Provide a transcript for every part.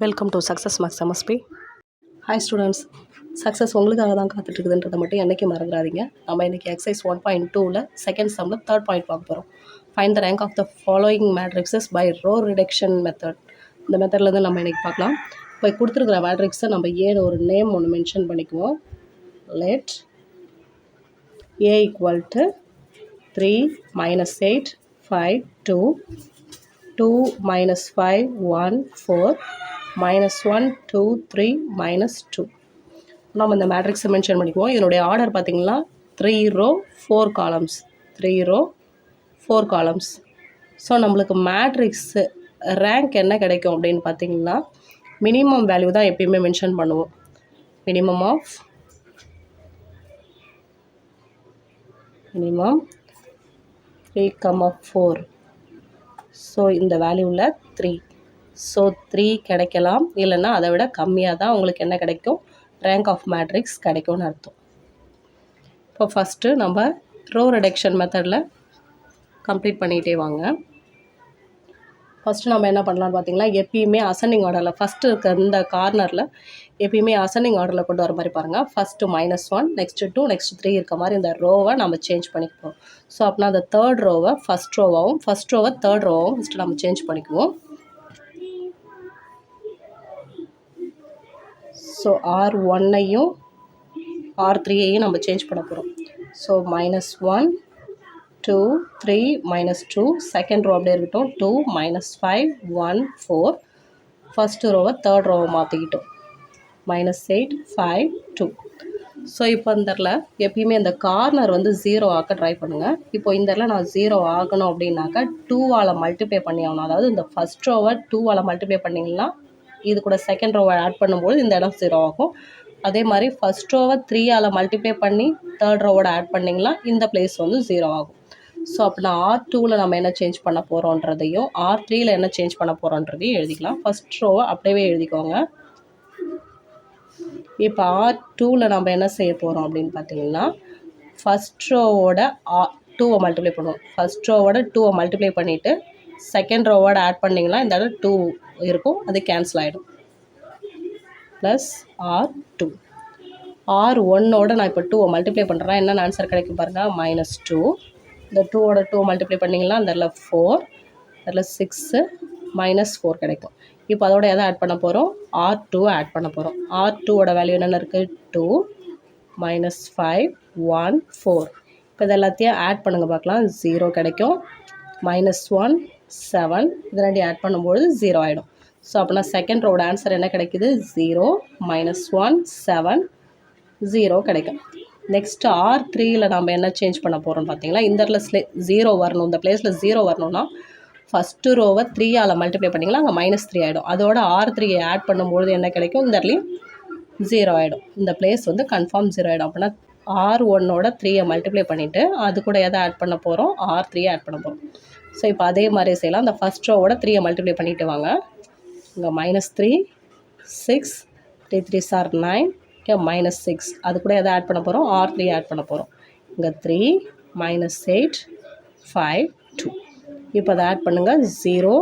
Welcome to Success Max MSP. Hi students, success உங்களுக்காக தான் காத்துட்ருக்குதுன்றதை மட்டும் என்றைக்கும் மறந்துடாதீங்க. நம்ம இன்றைக்கி எக்ஸசைஸ் 1.2ல் செகண்ட் சம்மில் தேர்ட் பாயிண்ட் பார்க்க போகிறோம். Find the rank of the following matrices by row reduction method. இந்த மெத்தட்லேருந்து நம்ம இன்றைக்கி பார்க்கலாம். இப்போ கொடுத்துருக்குற மேட்ரிக்ஸை நம்ம ஏன்னு ஒரு நேம் ஒன்று மென்ஷன் பண்ணிக்குவோம். Let A equal to 3 - 8 5 2 2 - 5 1 4 -1 2 3 -2. நம்ம இந்த மேட்ரிக்ஸை மென்ஷன் பண்ணிக்குவோம். இதனுடைய ஆர்டர் பார்த்திங்கன்னா 3 row 4 columns 3 row 4 columns. So நம்மளுக்கு மேட்ரிக்ஸு ரேங்க் என்ன கிடைக்கும் அப்படின்னு பார்த்திங்கன்னா மினிமம் வேல்யூ தான் எப்பயுமே மென்ஷன் பண்ணுவோம். மினிமம் 3, 4. ஸோ இந்த வேல்யூவில் 3. ஸோ 3 கிடைக்கலாம், இல்லைன்னா அதை விட கம்மியாக தான் உங்களுக்கு என்ன கிடைக்கும், ரேங்க் ஆஃப் மேட்ரிக்ஸ் கிடைக்கும்னு அர்த்தம். இப்போ ஃபஸ்ட்டு நம்ம ரோ ரிடக்ஷன் மெத்தடில் கம்ப்ளீட் பண்ணிகிட்டே வாங்க. ஃபஸ்ட்டு நம்ம என்ன பண்ணலான்னு பார்த்தீங்கன்னா, எப்பயுமே அசெண்டிங் ஆர்டரில் ஃபஸ்ட்டு இருக்க இந்த கார்னரில் எப்பயுமே அசெண்டிங் ஆர்டரில் கொண்டு வர மாதிரி பாருங்கள். ஃபஸ்ட்டு -1, நெக்ஸ்ட்டு 2, நெக்ஸ்ட்டு 3 இருக்க மாதிரி இந்த ரோவை நம்ம சேஞ்ச் பண்ணிக்குவோம். ஸோ அப்படின்னா அந்த தேர்ட் ரோவை ஃபஸ்ட் ரோவாகவும் ஃபஸ்ட் ரோவை தேர்ட் ரோவாகவும் ஃபஸ்ட்டு நம்ம சேஞ்ச் பண்ணிக்குவோம். ஸோ R1ஐயும் R3ஐயும் நம்ம சேஞ்ச் பண்ண போகிறோம். ஸோ -1 2 3 -2 செகண்ட் ரோ அப்படியே இருக்கட்டும். 2 -5 1 4 ஃபஸ்ட்டு ரோவை தேர்ட் ரோவை மாற்றிக்கிட்டோம். -8 5 2. ஸோ இப்போ இந்த இடத்துல எப்பயுமே இந்த கார்னர் வந்து 0 ஆக்க ட்ரை பண்ணுங்கள். இப்போ இந்த இடத்துல நான் 0 ஆகணும் அப்படின்னாக்கா 2ஆல் மல்டிப்ளை பண்ணி ஆகணும். அதாவது இந்த ஃபஸ்ட் ரோவை 2ஆல் மல்டிப்ளை பண்ணிங்கன்னா இது கூட செகண்ட் ரோவை ஆட் பண்ணும்போது இந்த இடம் 0 ஆகும். அதே மாதிரி ஃபஸ்ட் ரோவை 3ஆல் மல்டிப்ளை பண்ணி தேர்ட் ரோவோட ஆட் பண்ணிங்கன்னா இந்த பிளேஸ் வந்து 0 ஆகும். ஸோ அப்படின்னா R2ல் நம்ம என்ன சேஞ்ச் பண்ண போகிறோன்றதையும் R3ல் என்ன சேஞ்ச் பண்ண போகிறோன்றதையும் எழுதிக்கலாம். ஃபஸ்ட் ரோவை அப்படியே எழுதிக்கோங்க. இப்போ R2ல் நம்ம என்ன செய்ய போகிறோம் அப்படின்னு பார்த்தீங்கன்னா, ஃபஸ்ட் ரோவோட 2வை மல்டிப்ளை பண்ணுவோம். ஃபஸ்ட் ரோவோட 2வை மல்டிப்ளை பண்ணிவிட்டு செகண்ட் ரோவோட ஆட் பண்ணிங்கன்னா இந்த இடம் 2 இருக்கும், அது கேன்சல் ஆகிடும். ப்ளஸ் R2 R1ஓட நான் இப்போ 2வை மல்டிப்ளை பண்ணுறேன். என்னென்ன ஆன்சர் கிடைக்கும் பாருங்கள், -2. இந்த 2ஓட 2வை மல்டிப்ளை பண்ணிங்கன்னா அந்த இடத்துல 4, அதில் 6 -4 கிடைக்கும். இப்போ அதோட எதை ஆட் பண்ண போகிறோம், R2 ஆட் பண்ண போகிறோம். R2ஓட வேல்யூ என்னென்ன இருக்குது, 2 -5 1 4. இப்போ இது எல்லாத்தையும் ஆட் பண்ணுங்க பார்க்கலாம். 0 கிடைக்கும். -1 7 இது ரெண்டையும் ஆட் பண்ணும்போது 0 ஆகிடும். ஸோ அப்படின்னா செகண்ட் ரோட ஆன்சர் என்ன கிடைக்குது, 0 -1 7 0 கிடைக்கும். நெக்ஸ்ட்டு R3ல் நம்ம என்ன சேஞ்ச் பண்ண போகிறோம்னு பார்த்தீங்கன்னா, இந்த இடத்துல 0 வரணும். இந்த பிளேஸில் 0 வரணும்னா ஃபஸ்ட்டு ரோவை 3ஆல் மல்டிப்ளை பண்ணிங்கன்னா அங்கே -3 ஆகிடும். அதோட R3ஐ ஆட் பண்ணும்பொழுது என்ன கிடைக்கும், இந்த இடத்துலையும் 0 ஆகிடும். இந்த பிளேஸ் வந்து கன்ஃபார்ம் 0 ஆகிடும். அப்படின்னா R1ஓட 3ஐ மல்டிப்ளை பண்ணிவிட்டு அது கூட எதை ஆட் பண்ண போகிறோம், R3ஐ ஆட் பண்ண போகிறோம். ஸோ இப்போ அதே மாதிரி செய்யலாம். அந்த ஃபஸ்ட் ரோவோட 3ஐ மல்டிப்ளை பண்ணிவிட்டு வாங்க. இங்கே -3 6 3 3s are 9, இங்கே -6 அது கூட எதை ஆட் பண்ண போகிறோம், R3 ஆட் பண்ண போகிறோம். இங்கே 3 -8 5 2. இப்போ அதை ஆட் பண்ணுங்கள். 0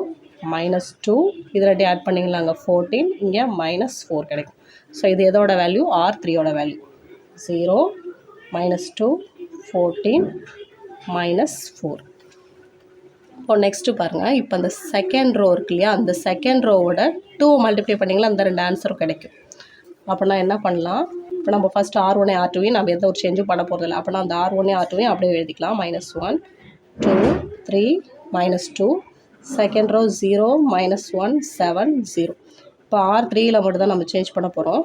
-2 இது ரெண்டு ஆட் பண்ணிங்களா அங்கே 14, இங்கே -4 கிடைக்கும். ஸோ இது எதோட வேல்யூ, R3ஓட வேல்யூ. 0 -2 14 -4. இப்போ நெக்ஸ்ட்டு பாருங்கள். இப்போ அந்த செகண்ட் ரோ இருக்கு இல்லையா, அந்த செகண்ட் ரோவோட 2 மல்டிப்ளை பண்ணிங்களா அந்த ரெண்டு ஆன்சரும் கிடைக்கும். அப்படின்னா என்ன பண்ணலாம், இப்போ நம்ம ஃபஸ்ட்டு R1 R2 நம்ம எந்த ஒரு சேஞ்சும் பண்ண போகிறதில்ல. அப்படின்னா அந்த R1 R2 அப்படியே எழுதிக்கலாம். -1 2 3 -2 செகண்ட் ரோ 0 -1 7 0. இப்போ R3ல் மட்டும் தான் நம்ம சேஞ்ச் பண்ண போகிறோம்.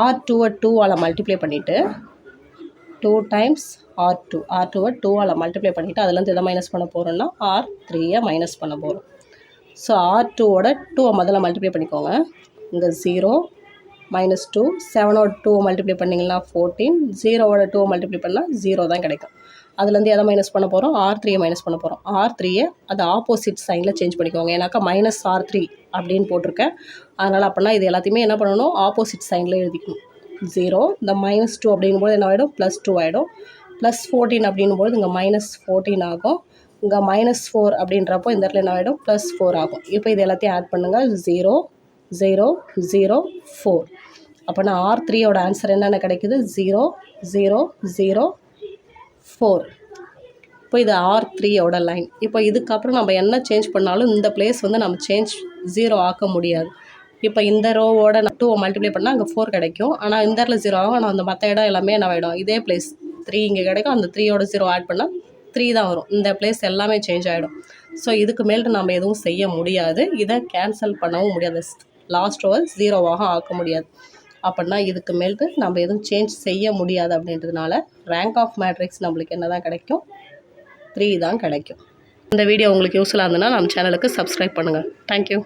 R2வை 2ஆல் மல்டிப்ளை பண்ணிவிட்டு 2 times R2வை 2ஆல் மல்டிப்ளை பண்ணிவிட்டு அதுலேருந்து எதை மைனஸ் பண்ண போகிறோம்னா R3ஐ மைனஸ் பண்ண போகிறோம். ஸோ R2ஓட 2வை முதல்ல மல்டிப்ளை பண்ணிக்கோங்க. இங்கே 0 -2 7ஓட 2வை மல்டிப்ளை பண்ணிங்கன்னா 14, 0ஓட 2வை மல்டிப்ளை பண்ணால் 0 தான் கிடைக்கும். அதுலேருந்து எதை மைனஸ் பண்ண போகிறோம், R3ஐ மைனஸ் பண்ண போகிறோம். R3ஐ அது ஆப்போசிட் சைனில் சேஞ்ச் பண்ணிக்கோங்க. ஏன்னாக்கா -R3 அப்படின்னு போட்டிருக்கேன். அதனால் அப்படின்னா இது எல்லாத்தையுமே என்ன பண்ணணும், ஆப்போசிட் சைனில் எழுதிக்கணும். 0 இந்த -2 அப்படிங்கும்போது என்ன ஆகிடும், +2 ஆகிடும். +14 அப்படின்னும்போது இங்கே -14 ஆகும். இங்கே -4 அப்படின்றப்போ இந்த இடத்துல என்ன ஆகிடும், +4 ஆகும். இப்போ இது எல்லாத்தையும் ஆட் பண்ணுங்கள். 0 0 0 4. அப்போனா R3யோட ஆன்சர் என்னென்ன கிடைக்குது? 0 0 0 4. இப்போ இது R3யோட லைன். இப்போ இதுக்கப்புறம் நம்ம என்ன சேஞ்ச் பண்ணாலும் இந்த பிளேஸ் வந்து நம்ம சேஞ்ச் 0 ஆக்க முடியாது. இப்போ இந்த ரோவோட 2 மல்டிப்ளை பண்ணால் அங்கே 4 கிடைக்கும். ஆனால் இந்த இடத்துல 0 ஆகும். ஆனால் அந்த மற்ற இடம் எல்லாமே என்ன ஆகிடும்? இதே பிளேஸ் 3 இங்கே கிடைக்கும். அந்த 3யோட 0 ஆட் பண்ணால் 3 தான் வரும். இந்த பிளேஸ் எல்லாமே சேஞ்ச் ஆகிடும். ஸோ இதுக்கு மேலே நம்ம எதுவும் செய்ய முடியாது. இதை கேன்சல் பண்ணவும் முடியாது. லாஸ்ட் ரோவை 0வாக ஆக்க முடியாது. அப்படின்னா இதுக்கு மேலே நம்ம எதுவும் சேஞ்ச் செய்ய முடியாது. அப்படின்றதுனால ரேங்க் ஆஃப் மேட்ரிக்ஸ் நம்மளுக்கு என்ன தான் கிடைக்கும்? 3 தான் கிடைக்கும். இந்த வீடியோ உங்களுக்கு யூஸ்ஃபுல்லாக இருந்ததுன்னா நம்ம சேனலுக்கு சப்ஸ்கிரைப் பண்ணுங்கள். தேங்க்யூ.